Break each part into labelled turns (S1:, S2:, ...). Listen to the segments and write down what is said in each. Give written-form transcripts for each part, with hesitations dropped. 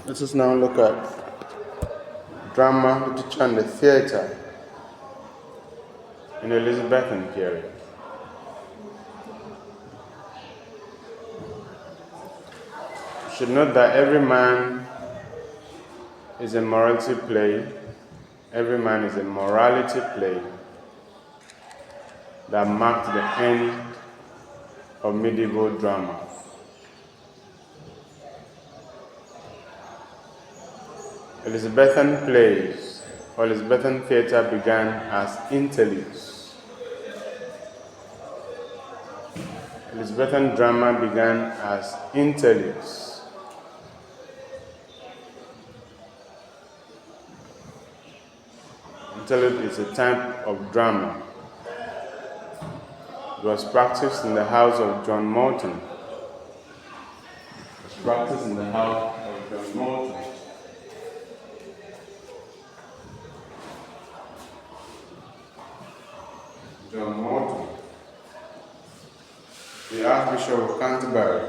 S1: Let us now look at drama, literature, and the theatre in the Elizabethan period. You should note that every man is a morality play. Every man is a morality play that marked the end of medieval drama. Elizabethan plays or Elizabethan theatre began as interludes. Elizabethan drama began as interludes. Interlude is a type of drama. It was practiced in the house of John Morton. It was practiced in the house of John Morton. John Morton, the Archbishop of Canterbury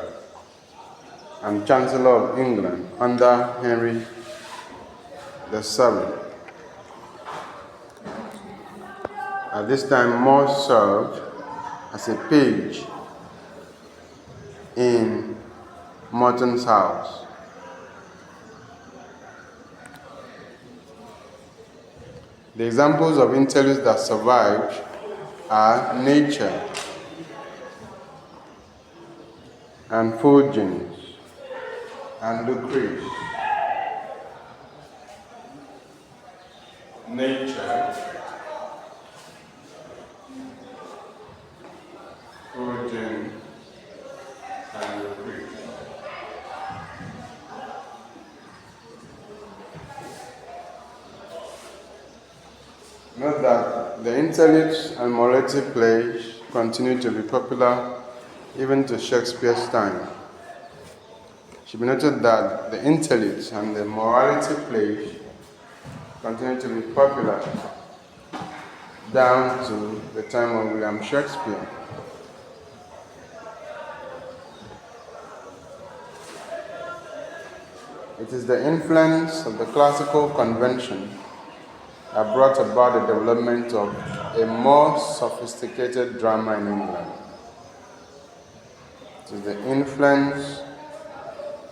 S1: and Chancellor of England under Henry VII. At this time, More served as a page in Morton's house. The examples of interludes that survived are Nature and Fulgens and Lucrece. Nature, Fulgens, and Lucrece. Note that the interludes and morality plays continue to be popular even to Shakespeare's time. It should be noted that the interludes and the morality plays continue to be popular down to the time of William Shakespeare. It is the influence of the classical convention that brought about the development of a more sophisticated drama in England. It is the influence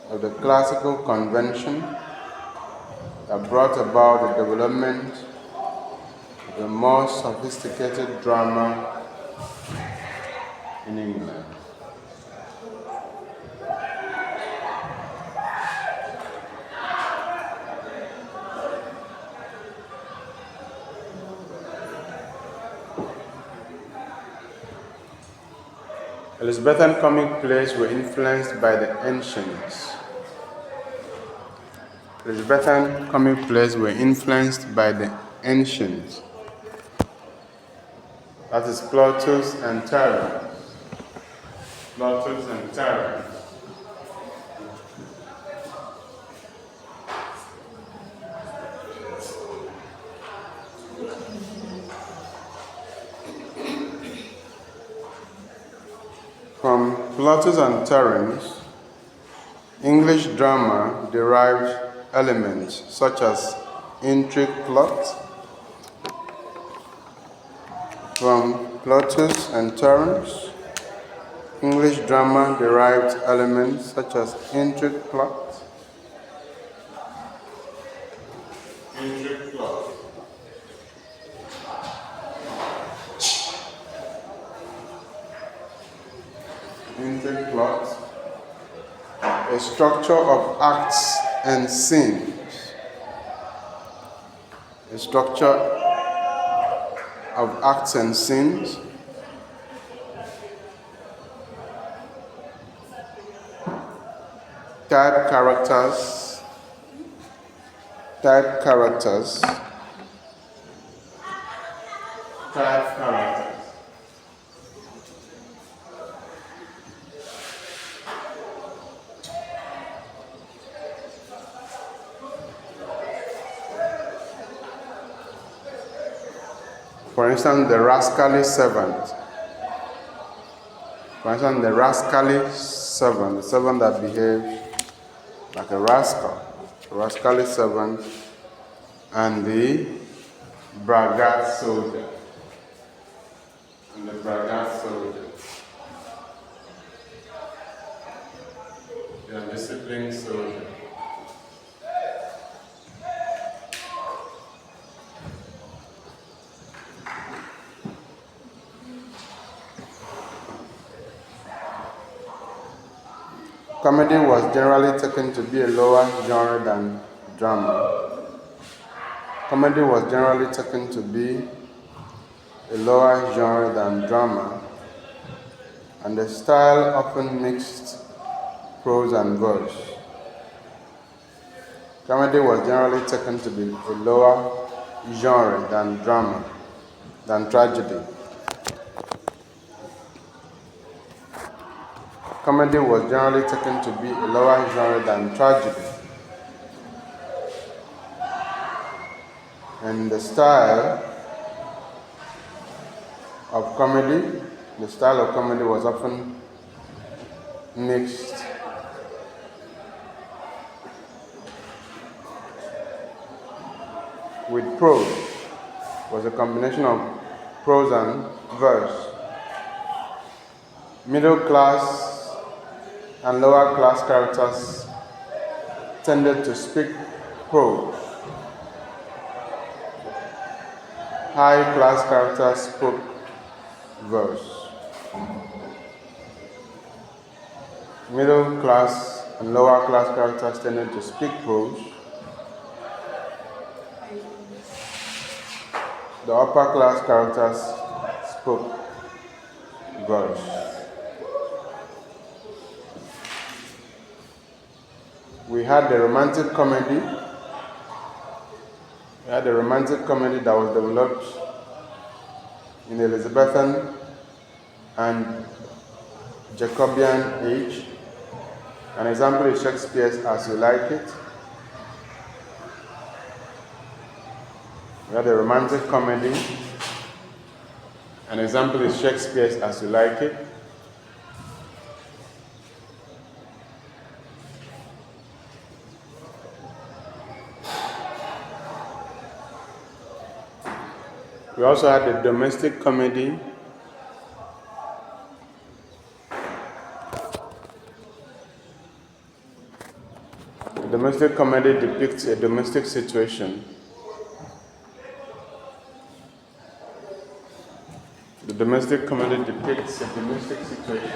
S1: of the classical convention that brought about the development of a more sophisticated drama in England. Elizabethan comic plays were influenced by the ancients. Elizabethan comic plays were influenced by the ancients. That is Plautus and Terence. Plautus and Terence. From Plautus and Terence, English drama derived elements such as intrigue plot. From Plautus and Terence, English drama derived elements such as intrigue plot. Intrigue plot. Intrigue plot, a structure of acts and scenes. A structure of acts and scenes. Type characters. Type characters. Type characters. For instance, the rascally servant. For instance, the rascally servant, the servant that behaves like a rascal. rascally servant, and the braggart soldier. And the braggart soldier. The undisciplined soldier. Comedy was generally taken to be a lower genre than drama. Comedy was generally taken to be a lower genre than drama, and the style often mixed prose and verse. Comedy was generally taken to be a lower genre than tragedy. Comedy was generally taken to be a lower genre than tragedy. And the style of comedy was often mixed with prose. It was a combination of prose and verse. Middle class and lower class characters tended to speak prose. High class characters spoke verse. Middle class and lower class characters tended to speak prose. The upper class characters spoke verse. We had the romantic comedy. That was developed in the Elizabethan and Jacobean age. An example is Shakespeare's As You Like It. We had the romantic comedy. An example is Shakespeare's As You Like It. We also had the domestic comedy. The domestic comedy depicts a domestic situation. The domestic comedy depicts a domestic situation.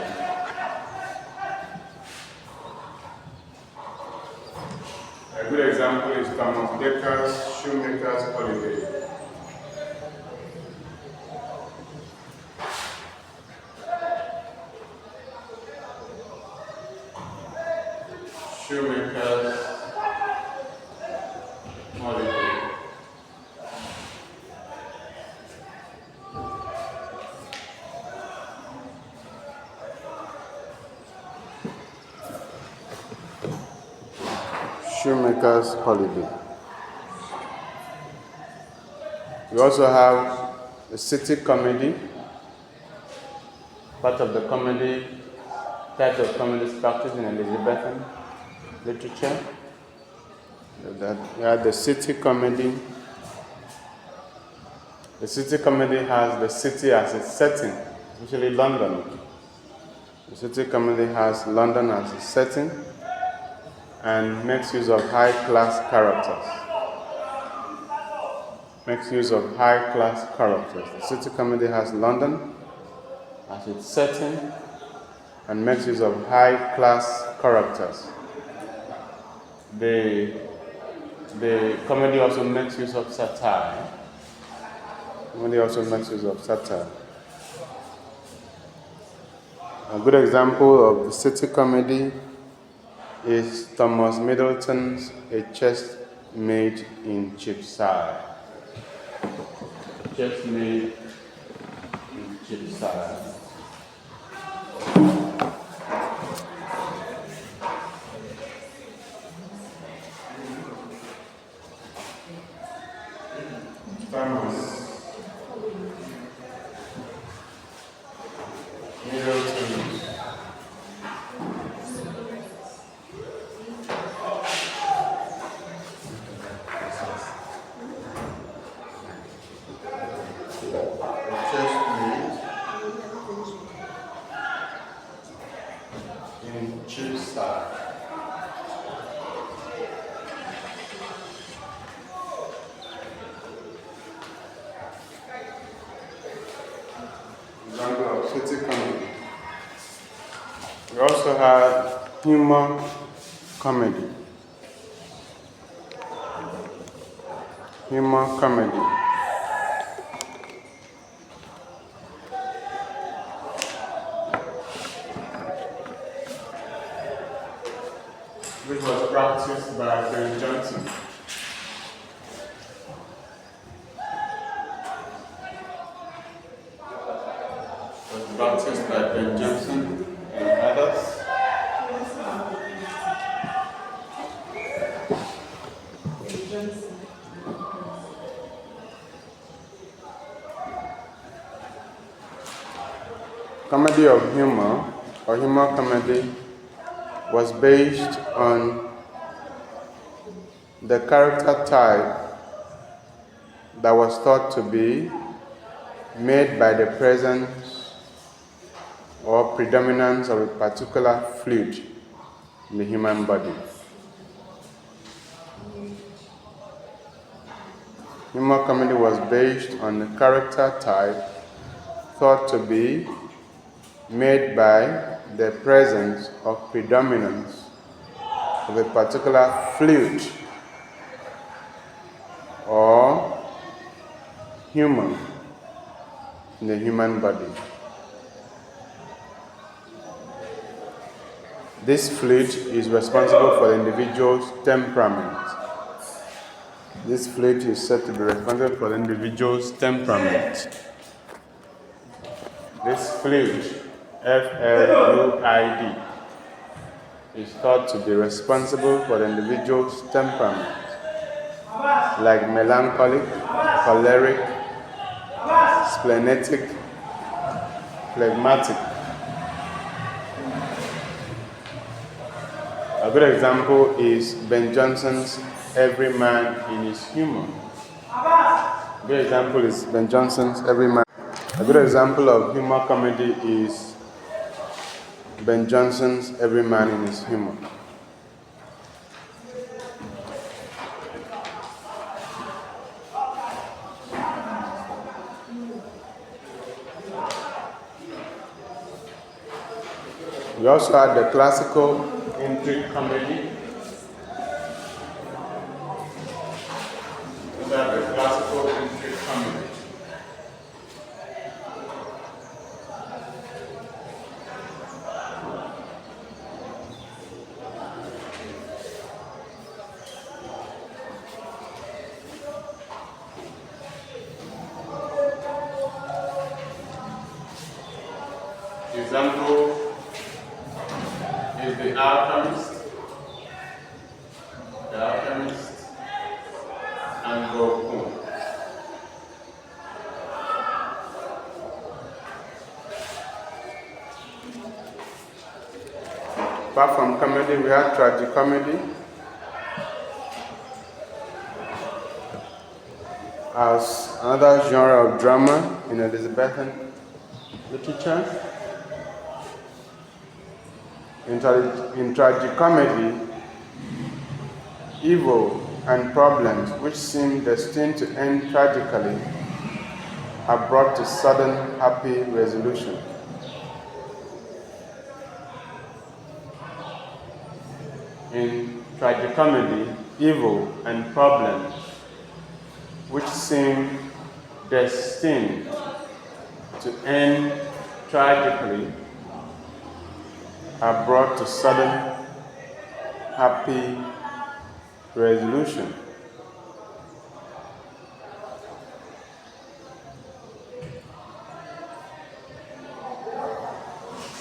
S1: A good example is Thomas Decker's Shoemaker's Holiday. Shoemaker's Holiday. Shoemaker's Holiday. We also have the city comedy. Part of the comedy, type of comedy is practiced in Elizabethan literature. We have the city comedy. The city comedy has the city as its setting, especially London. The city comedy has London as its setting and makes use of high-class characters. The city comedy has London as its setting and makes use of high-class characters. The comedy also makes use of satire. A good example of the city comedy is Thomas Middleton's A Chest Made in Cheapside. Thomas Middleton. of city comedy. We also had humor comedy. Humor comedy. Which was practiced by Ben Jonson. Was practiced by Ben Jonson and others. Comedy of humor, or humor comedy, was based on the character type that was thought to be made by the presence or predominance of a particular fluid in the human body. Humor comedy was based on the character type thought to be made by the presence or predominance of a particular fluid or humor in the human body. This fluid is responsible for the individual's temperament. This fluid is said to be responsible for the individual's temperament. This fluid, fluid, is thought to be responsible for the individual's temperament, like melancholic, choleric, splenetic, phlegmatic. A good example is Ben Jonson's Every Man in His Humor. A good example is Ben Jonson's Every Man. A good example of humor comedy is Ben Jonson's Every Man in His Humor. We also had the classical intrigue comedy. These are the classical intrigue comedy. Example is The Alchemist, and Goku. Apart from comedy, we had tragicomedy as another genre of drama in Elizabethan literature. In tragicomedy, evil and problems which seem destined to end tragically are brought to sudden happy resolution. In tragicomedy, evil and problems which seem destined to end tragically are brought to sudden happy resolution.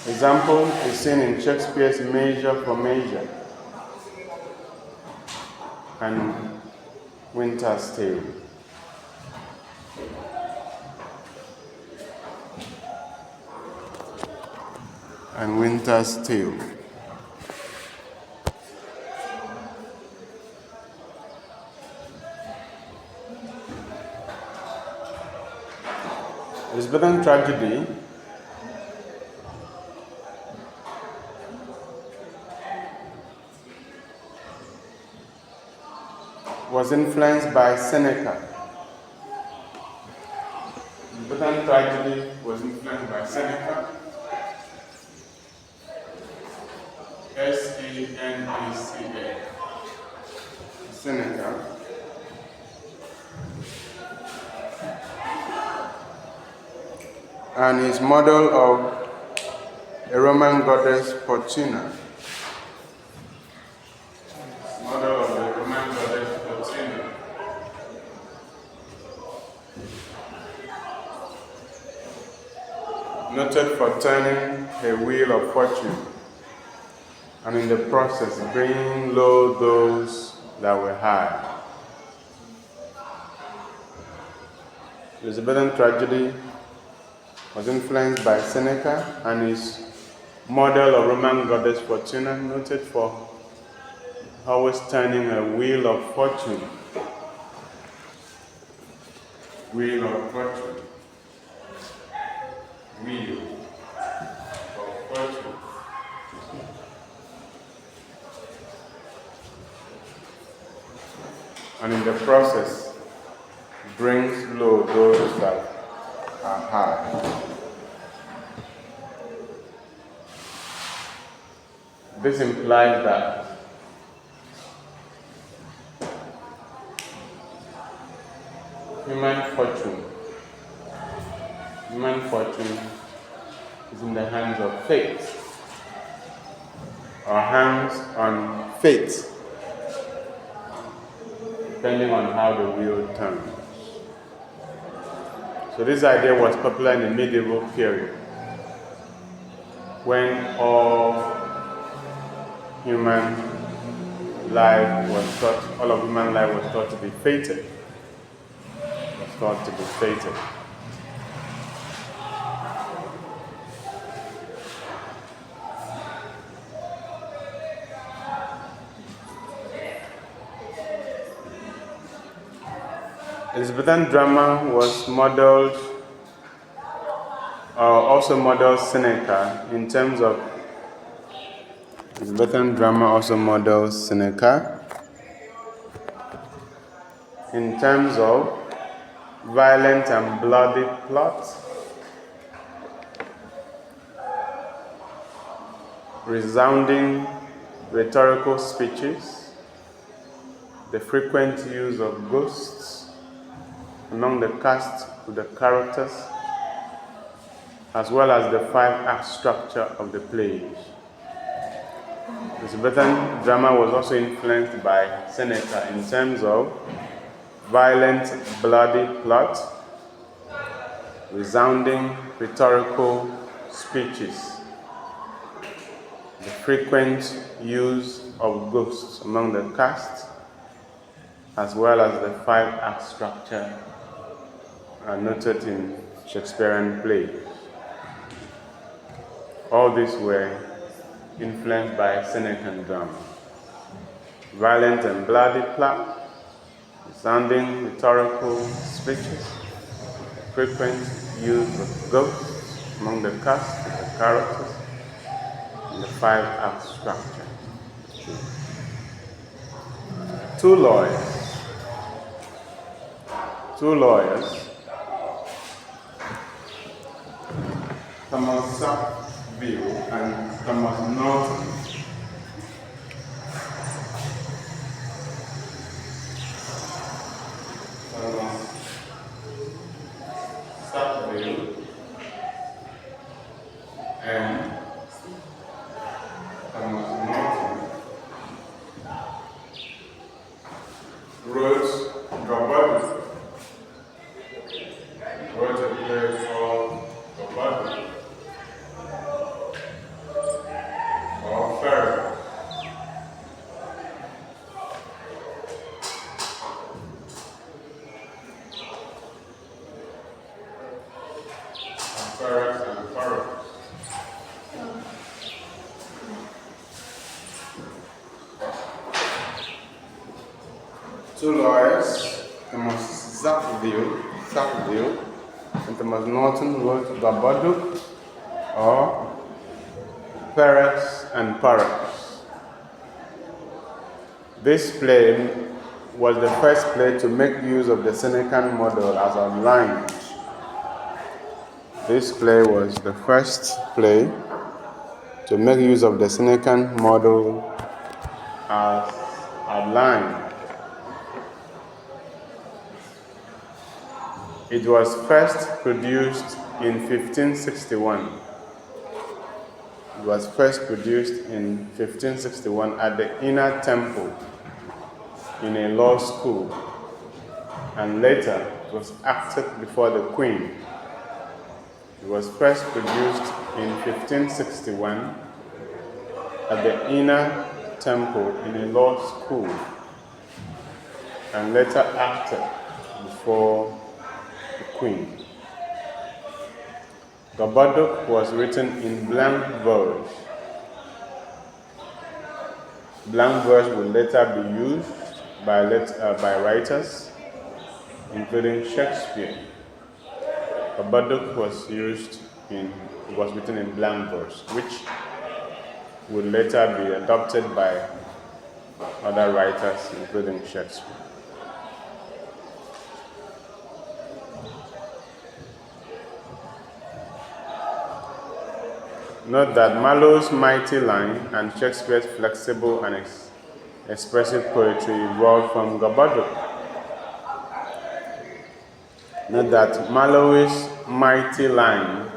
S1: Example is seen in Shakespeare's Measure for Measure and Winter's Tale. And Winter's Tale. Elizabethan tragedy was influenced by Seneca. Elizabethan tragedy was influenced by Seneca. Seneca. Seneca. And his model of a Roman goddess Fortuna. Model of the Roman goddess Fortuna. Noted for turning a wheel of fortune, and in the process bringing low those that were high. Elizabethan tragedy was influenced by Seneca and his model of Roman goddess Fortuna, noted for always turning a wheel of fortune. Wheel of fortune. Wheel of fortune. And in the process brings low those that are high. This implies that human fortune is in the hands of fate, or hands on fate, depending on how the wheel turns. So this idea was popular in the medieval period, when all of human life was thought to be fated. Elizabethan drama was also modeled Seneca in terms of violent and bloody plot, resounding rhetorical speeches, the frequent use of ghosts among the cast of the characters, as well as the 5-act structure of the plays. Elizabethan drama was also influenced by Seneca in terms of violent, bloody plot, resounding rhetorical speeches, the frequent use of ghosts among the cast, as well as the 5-act structure noted in Shakespearean plays. All these were influenced by Senecan drama. Violent and bloody plot, resounding rhetorical speeches, frequent use of ghosts among the cast, the characters, and the 5-act structure. Two lawyers, Thomas Sackville and Thomas Norton, wrote a play called Gobadu, or Pharaoh. And Pharaoh. Two lawyers, Thomas Sackville and Thomas Norton, wrote Gobadu, or Pharaoh and Pharaoh. This play was the first play to make use of the Senecan model as outlined This play was the first play to make use of the Senecan model as outlined. It was first produced in 1561. It was first produced in 1561 at the Inner Temple in a law school, and later it was acted before the Queen. It was first produced in 1561 at the Inner Temple in a law school, and later acted before the Queen. Gabadook was written in blank verse. Blank verse would later be used by writers, including Shakespeare. Gabadook was written in blank verse, which would later be adopted by other writers, including Shakespeare. Note that Marlowe's mighty line and Shakespeare's flexible and expressive poetry evolved from Gabadook. Note that Marlowe's mighty line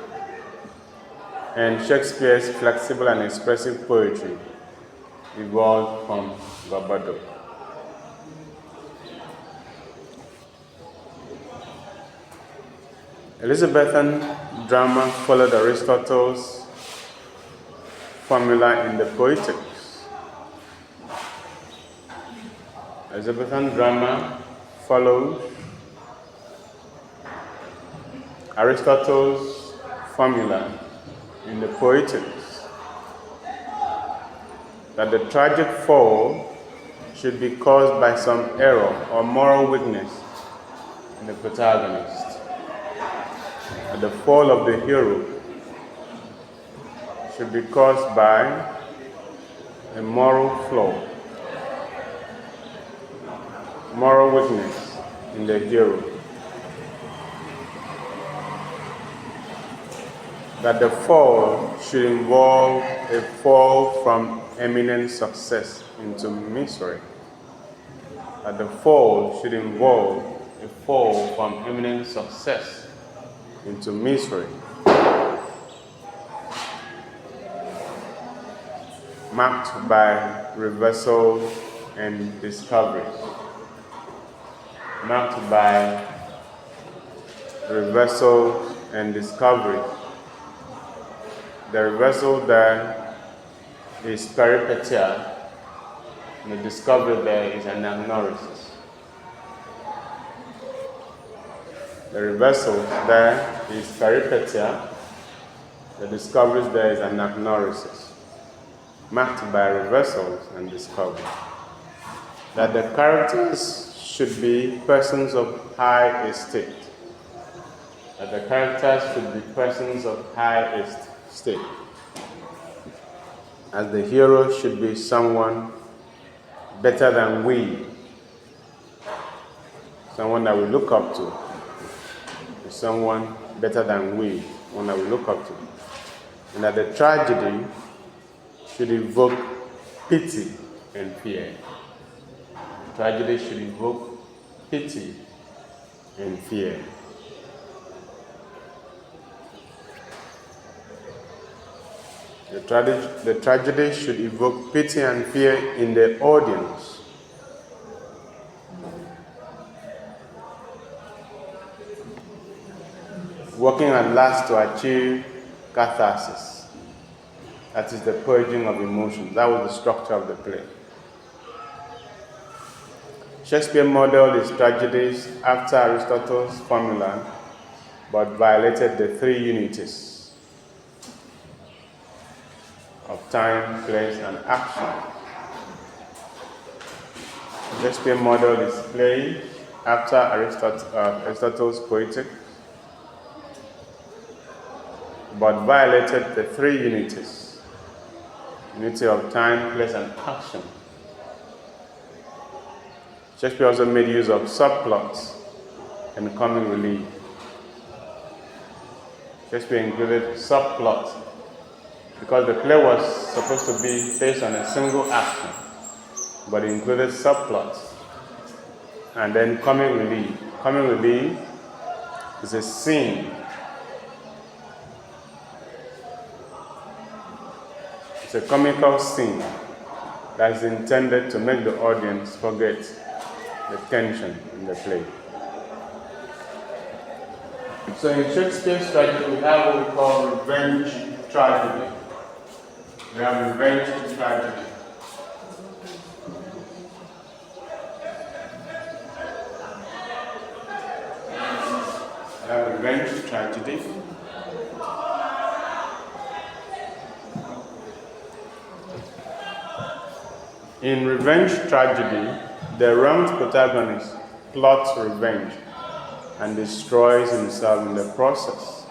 S1: and Shakespeare's flexible and expressive poetry evolved from Gabadook. Elizabethan drama followed Aristotle's formula in the Poetics. Elizabethan drama follows Aristotle's formula in the Poetics, that the tragic fall should be caused by some error or moral weakness in the protagonist, that the fall of the hero should be caused by a moral flaw, moral weakness in the hero, that the fall should involve a fall from eminent success into misery, that the fall should involve a fall from eminent success into misery, marked by reversal and discovery. Marked by reversal and discovery. The reversal there is peripetia, and the discovery there is anagnorisis. The reversal there is peripetia, the discovery there is anagnorisis, marked by reversals and discovery. That the characters should be persons of high estate. That the characters should be persons of high estate. As the hero should be someone better than we, someone that we look up to, someone better than we, one that we look up to. And that the tragedy should evoke pity and fear. Tragedy should evoke pity and fear. The tragedy should evoke pity and fear in the audience. Working at last to achieve catharsis. That is the purging of emotions. That was the structure of the play. Shakespeare modeled his tragedies after Aristotle's formula, but violated the three unities of time, place, and action. Shakespeare modeled his play after Aristotle's Poetics, but violated the three unities: unity of time, place, and action. Shakespeare also made use of subplots and comic relief. Shakespeare included subplots because the play was supposed to be based on a single action, but it included subplots. And then comic relief. Comic relief is a scene. It's a comical scene that is intended to make the audience forget the tension in the play. So in Shakespeare's tragedy, we have what we call revenge tragedy. We have revenge tragedy. We have revenge tragedy. In revenge tragedy, the wronged protagonist plots revenge and destroys himself in the process.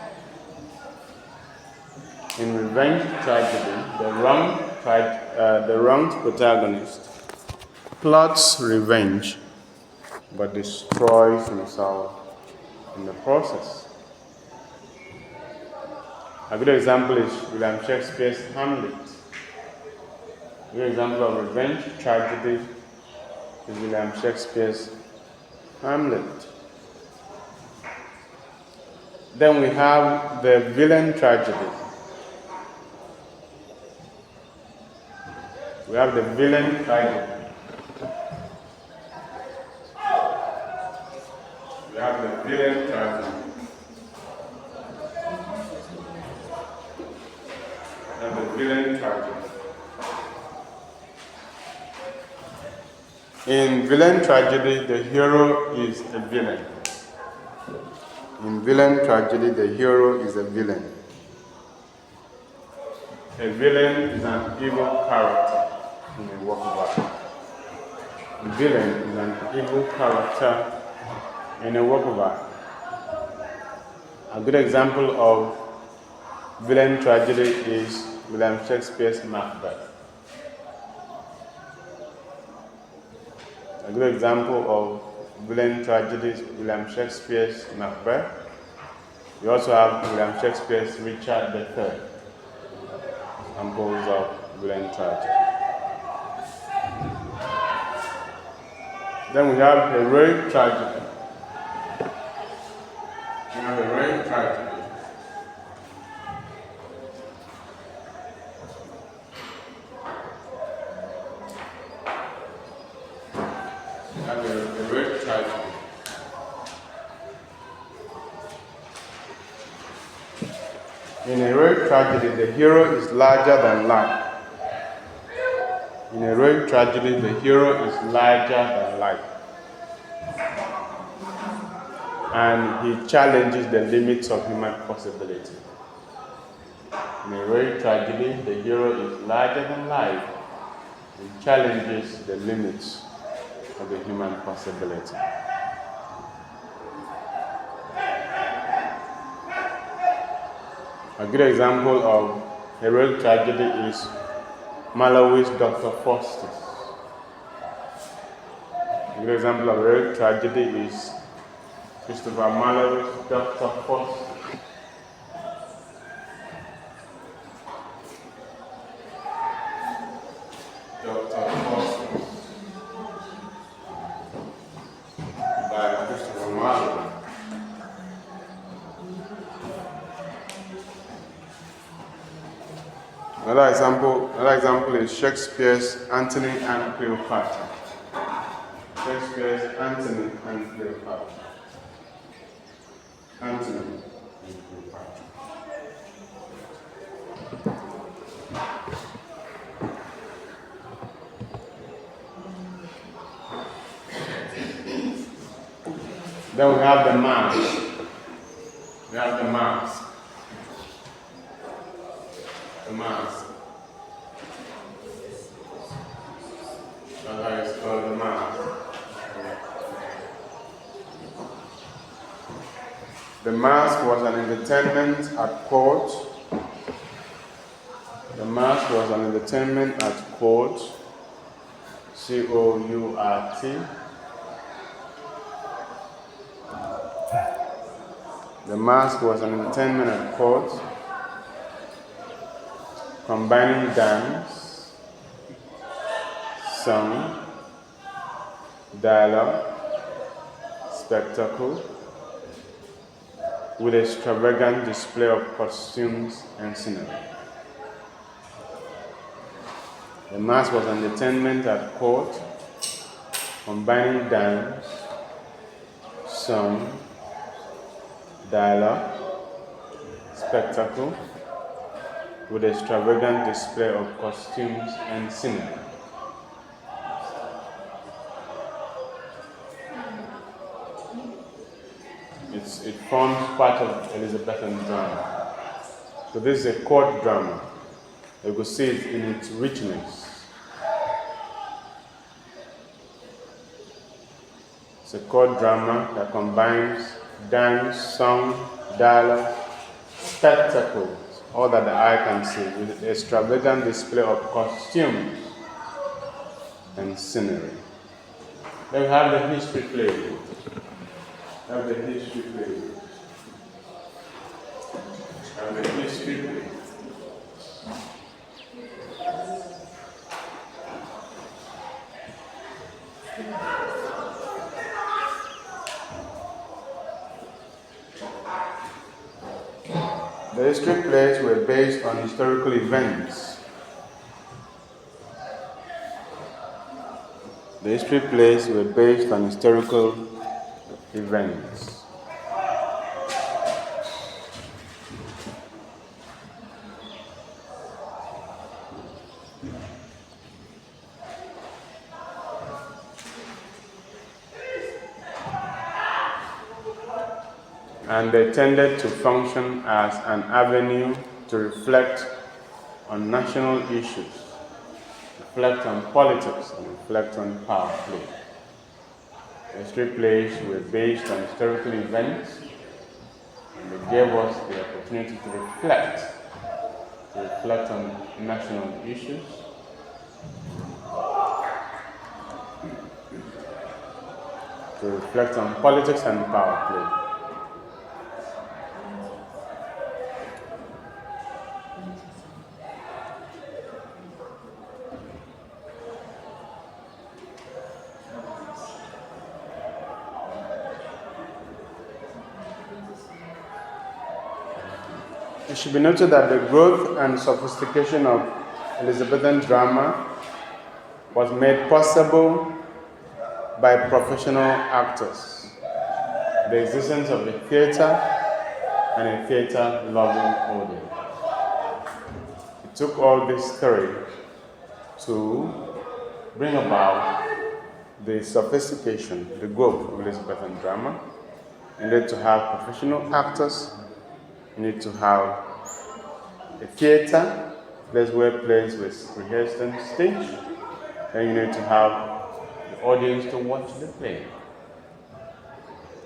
S1: In revenge tragedy, the wronged protagonist plots revenge but destroys himself in the process. A good example is William Shakespeare's Hamlet. A good example of revenge tragedy is William Shakespeare's Hamlet. Then we have the villain tragedy. We have the villain tragedy. We have the villain tragedy. We have the villain tragedy. In villain tragedy, the hero is a villain. In villain tragedy, the hero is a villain. A villain is an evil character in a work of art. A villain is an evil character in a work of art. A good example of villain tragedy is William Shakespeare's Macbeth. A good example of villain tragedy is William Shakespeare's Macbeth. We also have William Shakespeare's Richard III. Examples of villain tragedy. Then we have heroic tragedy. We have heroic tragedy. In heroic tragedy, the hero is larger than life. In heroic tragedy, the hero is larger than life. And he challenges the limits of human possibility. In heroic tragedy, the hero is larger than life and challenges the limits of the human possibility. A good example of heroic tragedy is Malowy's Dr. Faustus. A good example of heroic tragedy is Christopher Marlowe's Dr. Faustus. Dr. Faustus by Christopher Marlowe. Another example is Shakespeare's Antony and Cleopatra. Shakespeare's Antony and Cleopatra. Antony and Cleopatra. Then we have the mask. We have the mask. The mask. That is called the mask. The mask was an entertainment at court. The mask was an entertainment at court. C-O-U-R-T. The masque was an entertainment at court, combining dance, song, dialogue, spectacle, with extravagant display of costumes and scenery. The masque was an entertainment at court, combining dance, song, dialogue, spectacle, with extravagant display of costumes and scenery. It forms part of Elizabethan drama. So this is a court drama. You could see it in its richness. It's a court drama that combines dance, song, dialogue, spectacles, all that the eye can see, with extravagant display of costumes and scenery. Then we have the history play. The history play. The history plays were based on historical events. The history plays were based on historical events. And they tended to function as an avenue to reflect on national issues, reflect on politics, and reflect on power play. The history plays were based on historical events, and they gave us the opportunity to reflect on national issues, to reflect on politics and power play. It should be noted that the growth and sophistication of Elizabethan drama was made possible by professional actors, the existence of a theater and a theater-loving audience. It took all these three to bring about the sophistication, the growth of Elizabethan drama. You need to have professional actors. You need to have a theater, place where plays was rehearsed and staged. Then you need to have the audience to watch the play.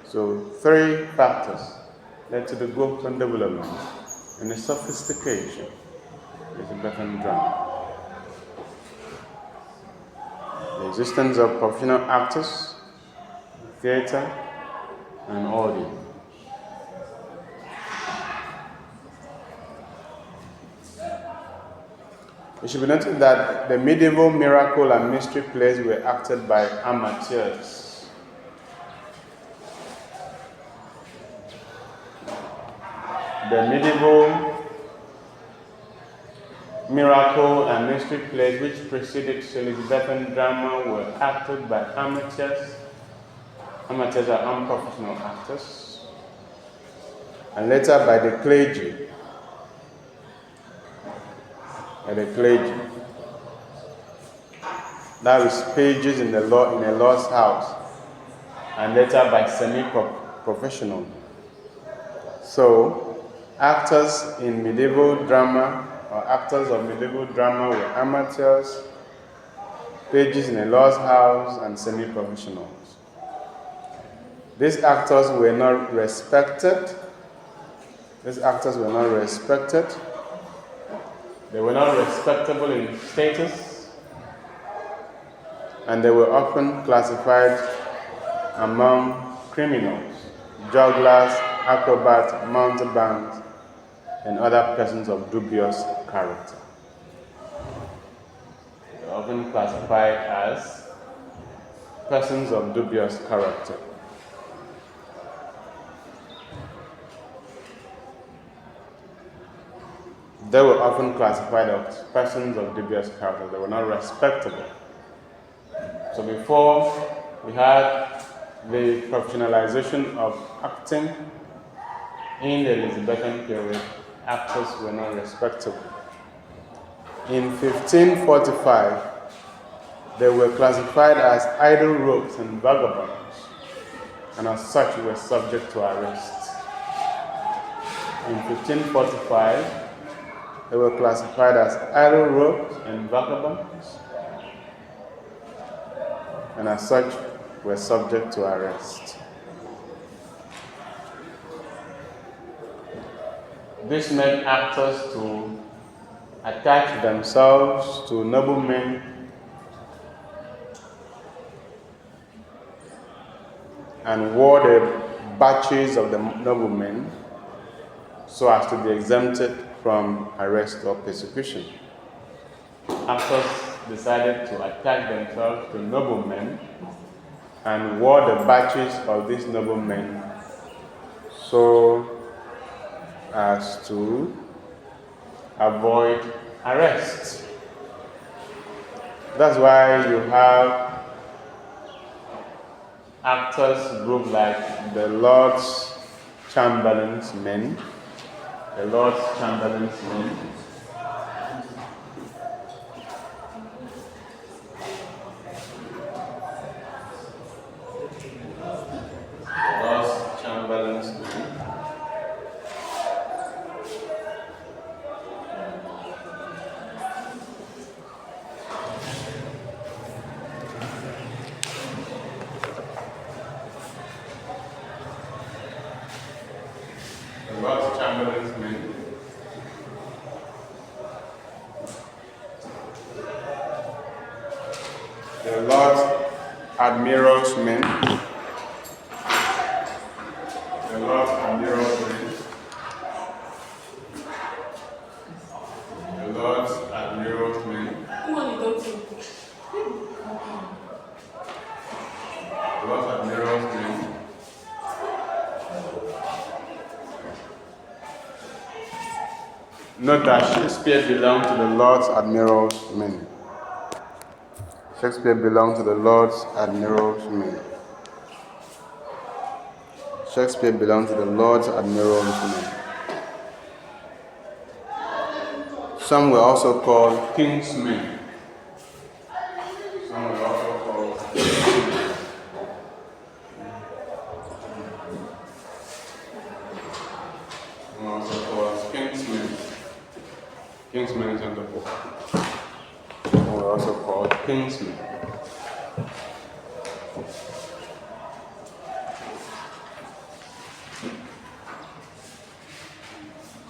S1: So 3 factors led to the growth and development and the sophistication of Elizabethan drama. The existence of professional actors, theater, and audience. It should be noted that the medieval miracle and mystery plays were acted by amateurs. The medieval miracle and mystery plays which preceded Elizabethan drama were acted by amateurs. Amateurs are unprofessional actors. And later by the clergy. That is pages in a law's house, and later by semi-professional. So, actors in medieval drama, or actors of medieval drama, were amateurs, pages in a law's house, and semi-professionals. These actors were not respected. They were not respectable in status, and they were often classified among criminals, jugglers, acrobats, mountebanks, and other persons of dubious character. They are often classified as persons of dubious character. They were often classified as persons of dubious character. They were not respectable. So before we had the professionalization of acting in the Elizabethan period, actors were not respectable. In 1545, they were classified as idle rogues and vagabonds, and as such were subject to arrest. In 1545, they were classified as idle rogues and vagabonds, and as such were subject to arrest. This made actors to attach themselves to noblemen and wore the badges of the noblemen so as to be exempted from arrest or persecution. Actors decided to attach themselves to noblemen and wore the badges of these noblemen so as to avoid arrest. That's why you have actors group like the Lord's Chamberlain's Men, the Lord's Chamberlain's Men, the Lord Admiral's Men, the Lord Admiral's Men, the Lord Admiral's Men, the Lord Admiral's Men, note that Shakespeare belonged to the Lord's Admiral's Men. Shakespeare belonged to the Lord's Admiral's Men. Shakespeare belonged to the Lord's Admiral's Men. Some were also called King's Men. Some were also called King's Men. Some were also called King's Men. King's Men is on the book. Some were also called King's Men.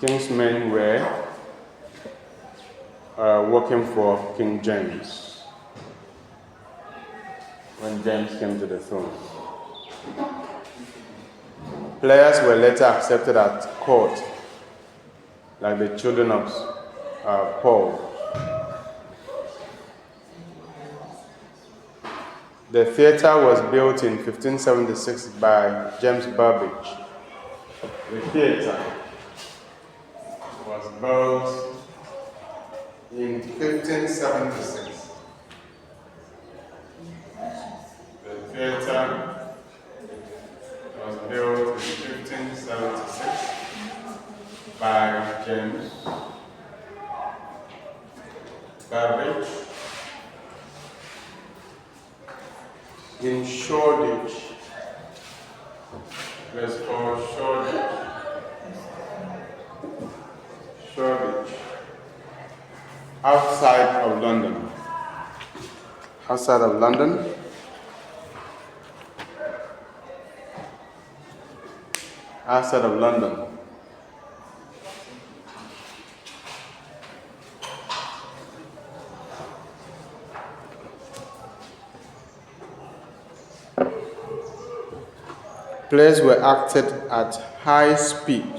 S1: King's Men were working for King James when James came to the throne. Players were later accepted at court, like the children of Paul. The theatre was built in 1576 by James Burbage. The theatre was built in 1576. The theatre was built in 1576 by James Burbage in Shoreditch. Let's call Shoreditch. Shoreditch. Outside of London. Outside of London. Outside of London. Plays were acted at high speed.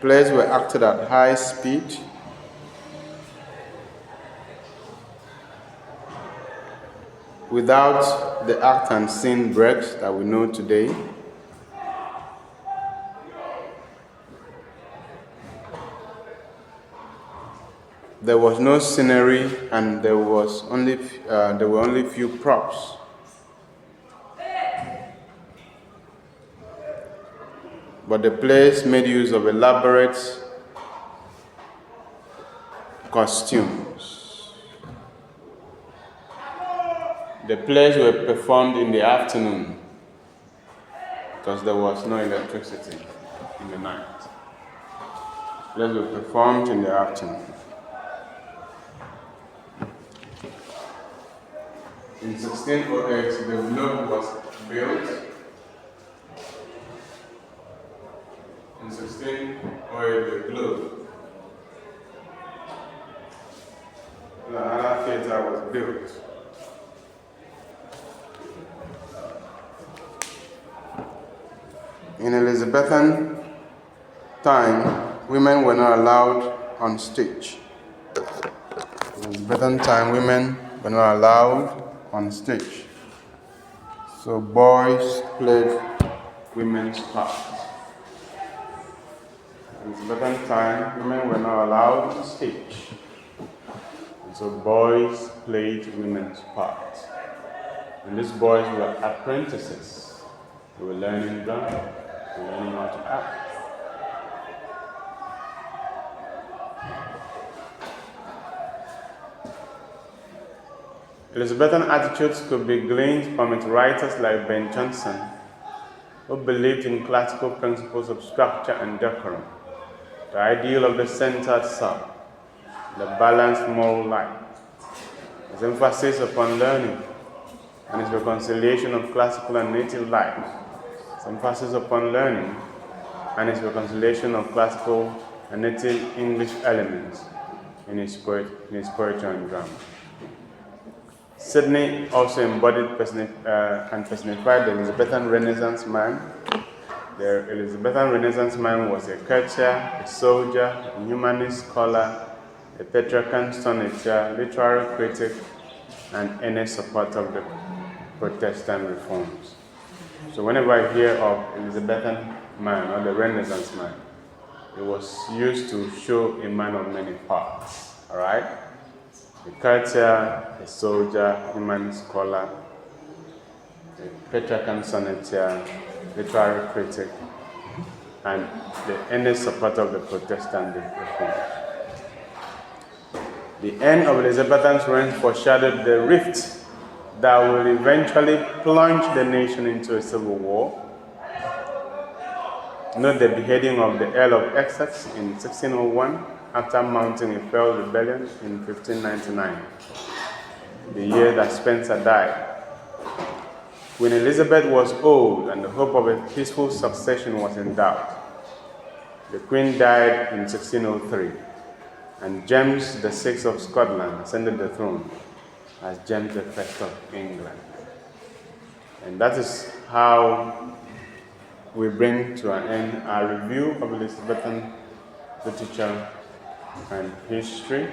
S1: Plays were acted at high speed. Without the act and scene breaks that we know today. There was no scenery, and there were only few props. But the plays made use of elaborate costumes. The plays were performed in the afternoon because there was no electricity in the night. Plays were performed in the afternoon. In 1608, the globe was built. In 1608, the globe, another theater was built. In Elizabethan time, women were not allowed on stage. In Elizabethan time, women were not allowed on stage. So boys played women's parts. In Elizabethan time, women were not allowed on stage. And so boys played women's parts. And these boys were apprentices. They were learning drama. They were learning how to act. Elizabethan attitudes could be gleaned from its writers like Ben Jonson, who believed in classical principles of structure and decorum, the ideal of the centered self, the balanced moral life, his emphasis upon learning, and his reconciliation of classical and native life, his emphasis upon learning, and his reconciliation of classical and native English elements in his poetry and drama. Sidney also embodied and personified the Elizabethan Renaissance man. The Elizabethan Renaissance man was a courtier, a soldier, a humanist scholar, a patriarchal sonneteer, literary critic, and earnest supporter of the Protestant reforms. So whenever I hear of Elizabethan man or the Renaissance man, it was used to show a man of many parts, all right? A courtier, a soldier, human scholar, a patriarchal sonneteer, literary critic, and the earnest supporter of the Protestant reforms. The end of Elizabethan's reign foreshadowed the rift that will eventually plunge the nation into a civil war. Note the beheading of the Earl of Essex in 1601 after mounting a failed rebellion in 1599, the year that Spencer died. Queen Elizabeth was old and the hope of a peaceful succession was in doubt. The Queen died in 1603, and James VI of Scotland ascended the throne as James I of England. And that is how we bring to an end our review of Elizabethan literature and history.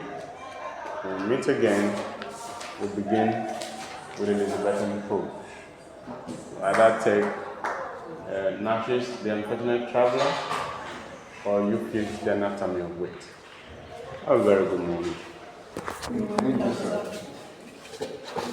S1: When we meet again, we begin with Elizabethan prose. Either take Nash's The Unfortunate Traveler or Euclid's The Anatomy of Wit. A very good movie.
S2: Thank you, sir.